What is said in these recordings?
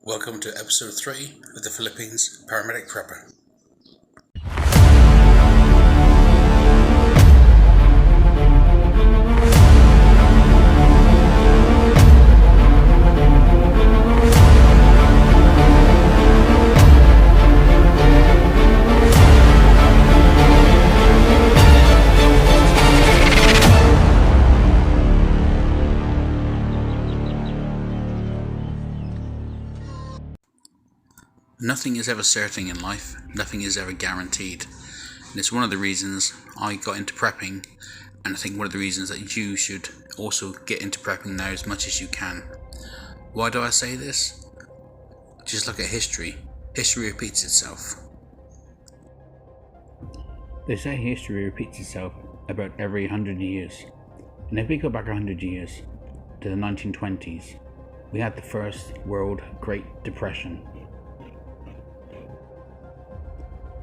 Welcome to episode 3 of the Philippines Paramedic Prepper. Nothing is ever certain in life, nothing is ever guaranteed, and it's one of the reasons I got into prepping, and I think one of the reasons that you should also get into prepping now as much as you can. Why do I say this? Just look at history. History repeats itself. They say history repeats itself about every 100 years, and if we go back 100 years to the 1920s, we had the first World Great Depression.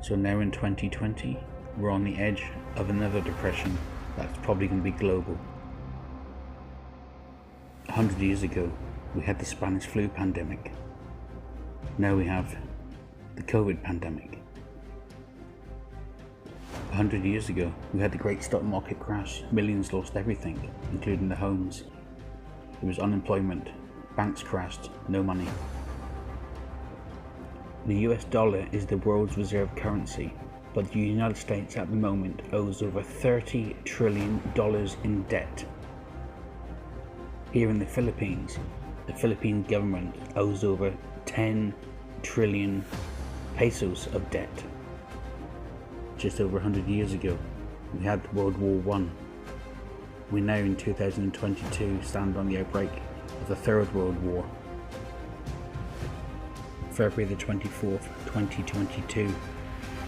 So now in 2020, we're on the edge of another depression that's probably going to be global. 100 years ago, we had the Spanish flu pandemic. Now we have the COVID pandemic. 100 years ago, we had the great stock market crash. Millions lost everything, including their homes. There was unemployment, banks crashed, no money. The US dollar is the world's reserve currency, but the United States at the moment owes over $30 trillion in debt. Here in the Philippines government owes over 10 trillion pesos of debt. Just over 100 years ago, we had World War I. We now in 2022 stand on the outbreak of the Third World War. February the 24th, 2022,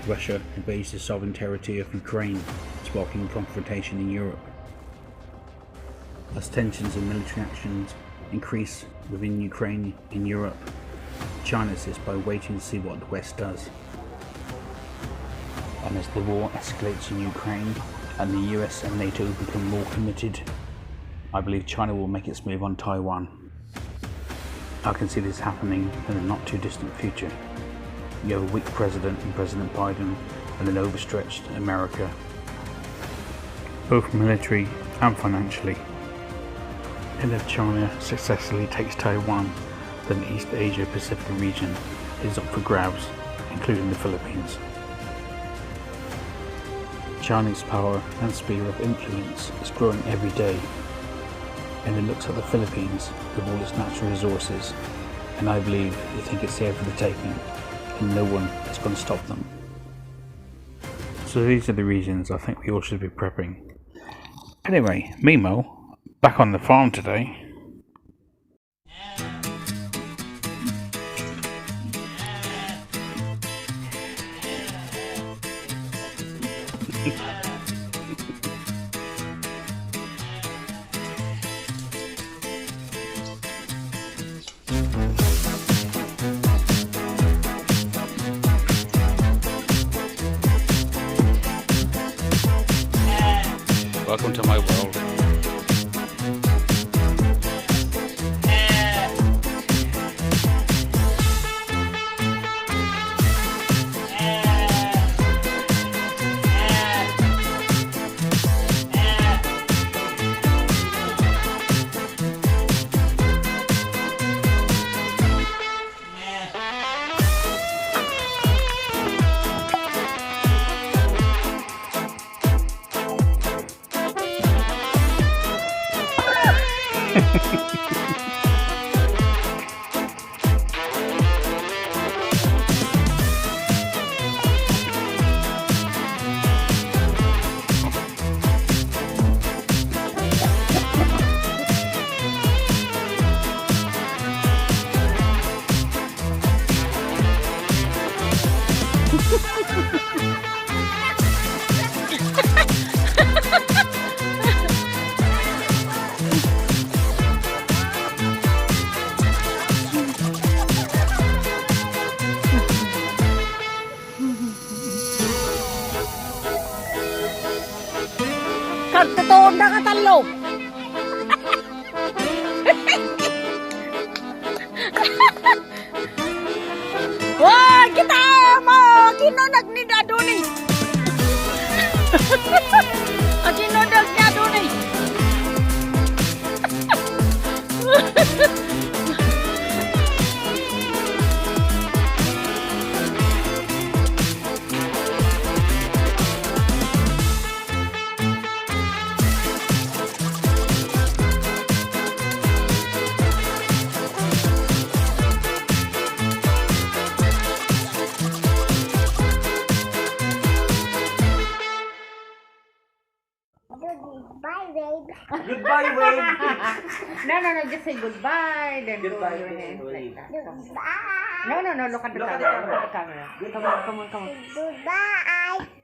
Russia invades the sovereign territory of Ukraine, sparking confrontation in Europe. As tensions and military actions increase within Ukraine in Europe, China sits by waiting to see what the West does. And as the war escalates in Ukraine and the US and NATO become more committed, I believe China will make its move on Taiwan. I can see this happening in the not too distant future. You have a weak president in President Biden and an overstretched America, both military and financially. And if China successfully takes Taiwan, then the East Asia Pacific region is up for grabs, including the Philippines. Chinese power and sphere of influence is growing every day, and it looks at the Philippines with all its natural resources, and I believe they think it's there for the taking, and no one is going to stop them. So these are the reasons I think we all should be prepping. Anyway, Mimo, back on the farm today. Welcome to my world. Karton na katalo. Wah, kita mo! Kinunag ni Dado ni! Kinunag ni Dado ni! Goodbye, babe. Goodbye, Wade. No, just say goodbye. Then Goodbye, do your hands like that. Goodbye. No, look at the camera. Look at the camera. Come on. Goodbye.